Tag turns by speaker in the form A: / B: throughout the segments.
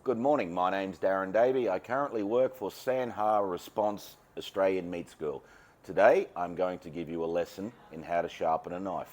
A: Good morning, my name's Darren Davey. I currently work for Sanha Response Australian Meat School. Today I'm going to give you a lesson in how to sharpen a knife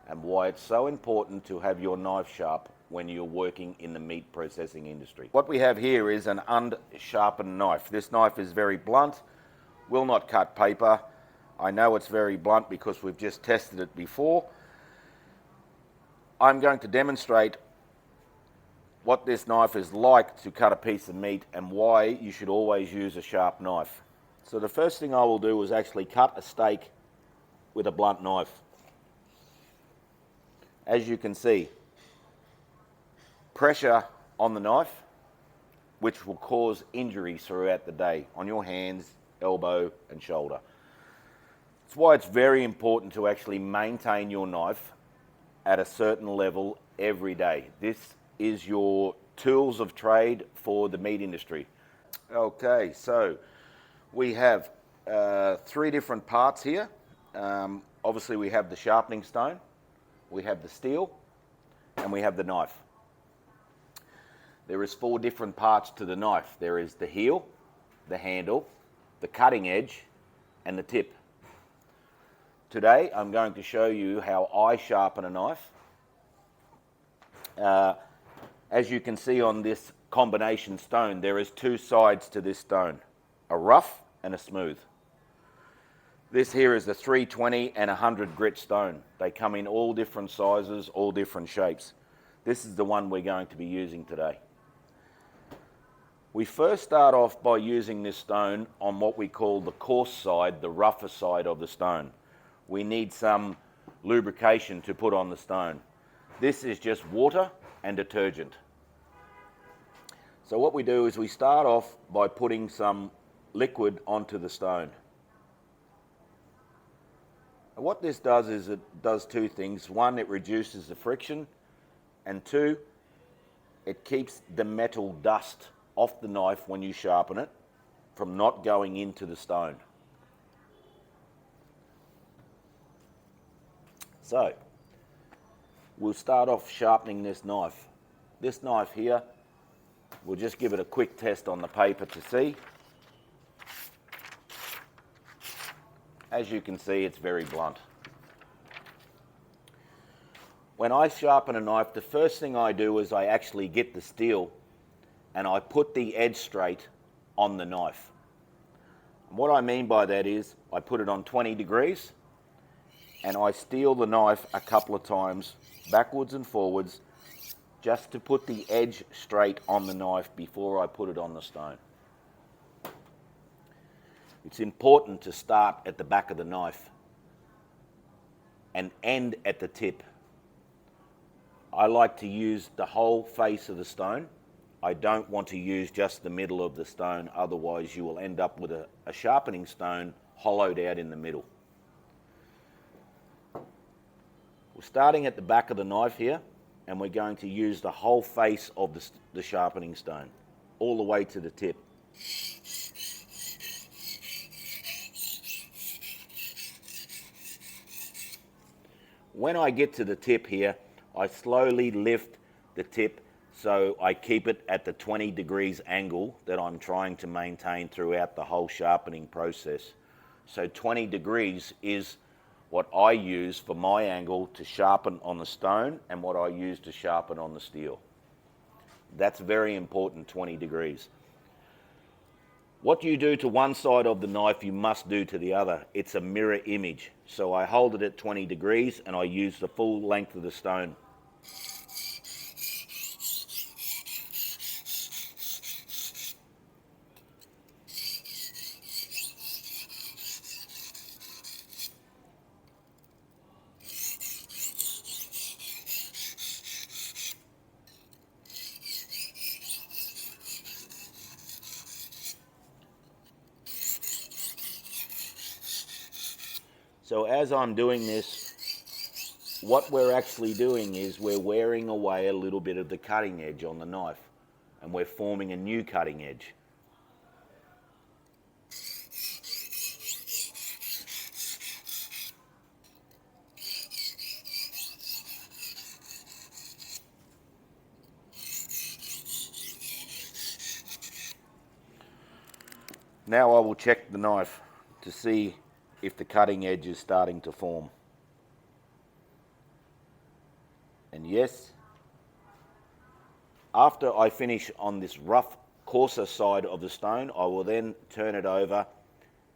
A: and why it's so important to have your knife sharp when you're working in the meat processing industry. What we have here is an unsharpened knife. This knife is very blunt, will not cut paper. I know it's very blunt because we've just tested it before. I'm going to demonstrate what this knife is like to cut a piece of meat and why you should always use a sharp knife. So the first thing I will do is actually cut a steak with a blunt knife. As you can see, pressure on the knife, which will cause injuries throughout the day on your hands, elbow and shoulder. That's why it's very important to actually maintain your knife at a certain level every day. This is your tools of trade for the meat industry. Okay, so we have three different parts here. Obviously we have the sharpening stone, we have the steel, and we have the knife. There is four different parts to the knife. There is the heel, the handle, the cutting edge, and the tip. Today I'm going to show you how I sharpen a knife. As you can see on this combination stone, there is two sides to this stone, a rough and a smooth. This here is the 320 and 100 grit stone. They come in all different sizes, all different shapes. This is the one we're going to be using today. We first start off by using this stone on what we call the coarse side, the rougher side of the stone. We need some lubrication to put on the stone. This is just water and detergent. So what we do is we start off by putting some liquid onto the stone. And what this does is it does two things. One, it reduces the friction, and two, it keeps the metal dust off the knife when you sharpen it from not going into the stone. So we'll start off sharpening this knife. This knife here, we'll just give it a quick test on the paper to see. As you can see, it's very blunt. When I sharpen a knife, the first thing I do is I actually get the steel and I put the edge straight on the knife. And what I mean by that is I put it on 20 degrees and I steel the knife a couple of times backwards and forwards just to put the edge straight on the knife before I put it on the stone. It's important to start at the back of the knife and end at the tip. I like to use the whole face of the stone. I don't want to use just the middle of the stone, otherwise you will end up with a sharpening stone hollowed out in the middle. We're starting at the back of the knife here, and we're going to use the whole face of the sharpening stone, all the way to the tip. When I get to the tip here, I slowly lift the tip so I keep it at the 20 degrees angle that I'm trying to maintain throughout the whole sharpening process. So 20 degrees is what I use for my angle to sharpen on the stone and what I use to sharpen on the steel. That's very important, 20 degrees. What you do to one side of the knife, you must do to the other. It's a mirror image. So I hold it at 20 degrees and I use the full length of the stone. So as I'm doing this, what we're actually doing is we're wearing away a little bit of the cutting edge on the knife, and we're forming a new cutting edge. Now I will check the knife to see if the cutting edge is starting to form. And yes, after I finish on this rough, coarser side of the stone, I will then turn it over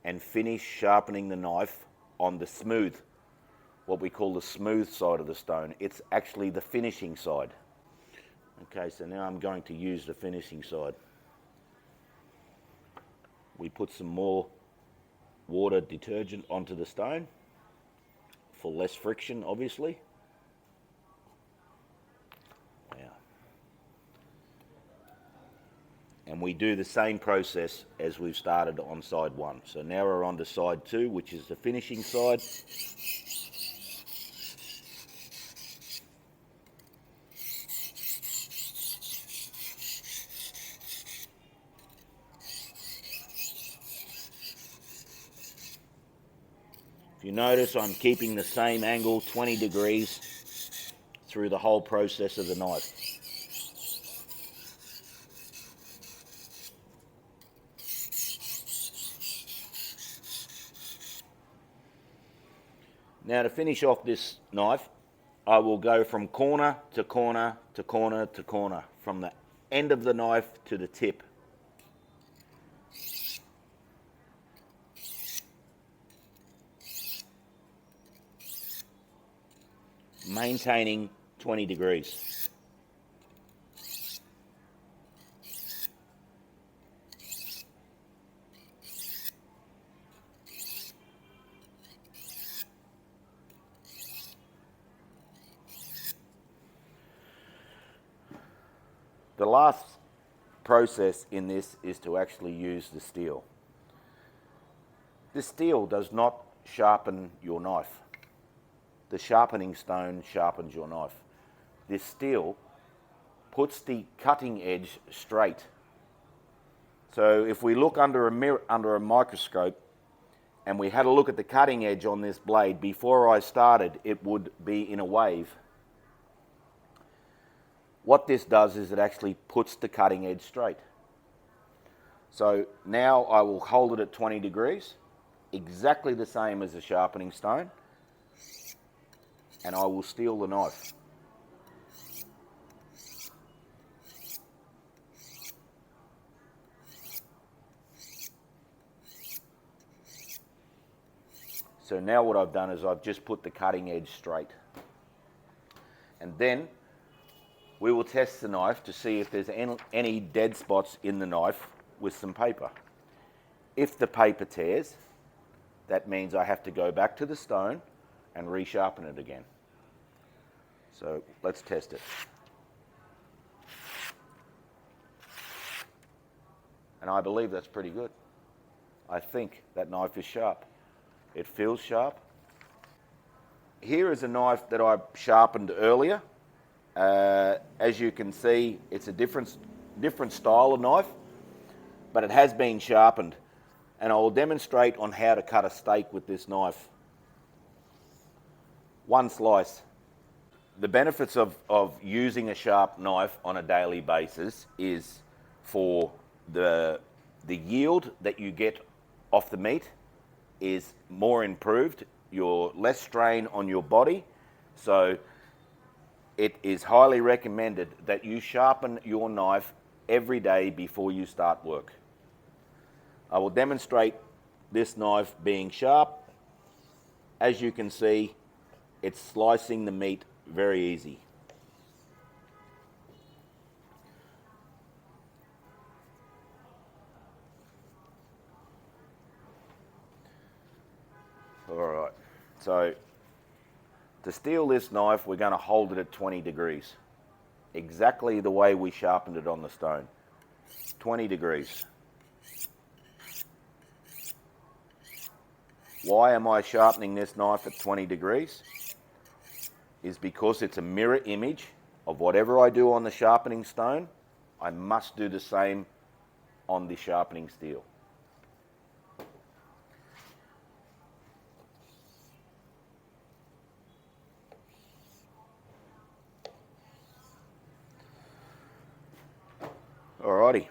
A: and finish sharpening the knife on the smooth, what we call the smooth side of the stone. It's actually the finishing side. Okay, so now I'm going to use the finishing side. We put some more water detergent onto the stone for less friction, obviously. Yeah. And we do the same process as we've started on side one. So now we're on to side two, which is the finishing side. If you notice, I'm keeping the same angle, 20 degrees, through the whole process of the knife. Now to finish off this knife, I will go from corner to corner to corner to corner, from the end of the knife to the tip. Maintaining 20 degrees. The last process in this is to actually use the steel. The steel does not sharpen your knife. The sharpening stone sharpens your knife. This steel puts the cutting edge straight. So if we look under a mirror, under a microscope, and we had a look at the cutting edge on this blade, before I started, it would be in a wave. What this does is it actually puts the cutting edge straight. So now I will hold it at 20 degrees, exactly the same as a sharpening stone, and I will steel the knife. So now what I've done is I've just put the cutting edge straight. And then we will test the knife to see if there's any dead spots in the knife with some paper. If the paper tears, that means I have to go back to the stone and resharpen it again. So let's test it. And I believe that's pretty good. I think that knife is sharp. It feels sharp. Here is a knife that I sharpened earlier. As you can see, it's a different style of knife, but it has been sharpened. And I will demonstrate on how to cut a steak with this knife. One slice. The benefits of using a sharp knife on a daily basis is for the yield that you get off the meat is more improved. You're less strain on your body. So it is highly recommended that you sharpen your knife every day before you start work. I will demonstrate this knife being sharp. As you can see, it's slicing the meat very easy. All right, so to steel this knife, we're going to hold it at 20 degrees, exactly the way we sharpened it on the stone. 20 degrees. Why am I sharpening this knife at 20 degrees? Is because it's a mirror image of whatever I do on the sharpening stone, I must do the same on the sharpening steel. Alrighty,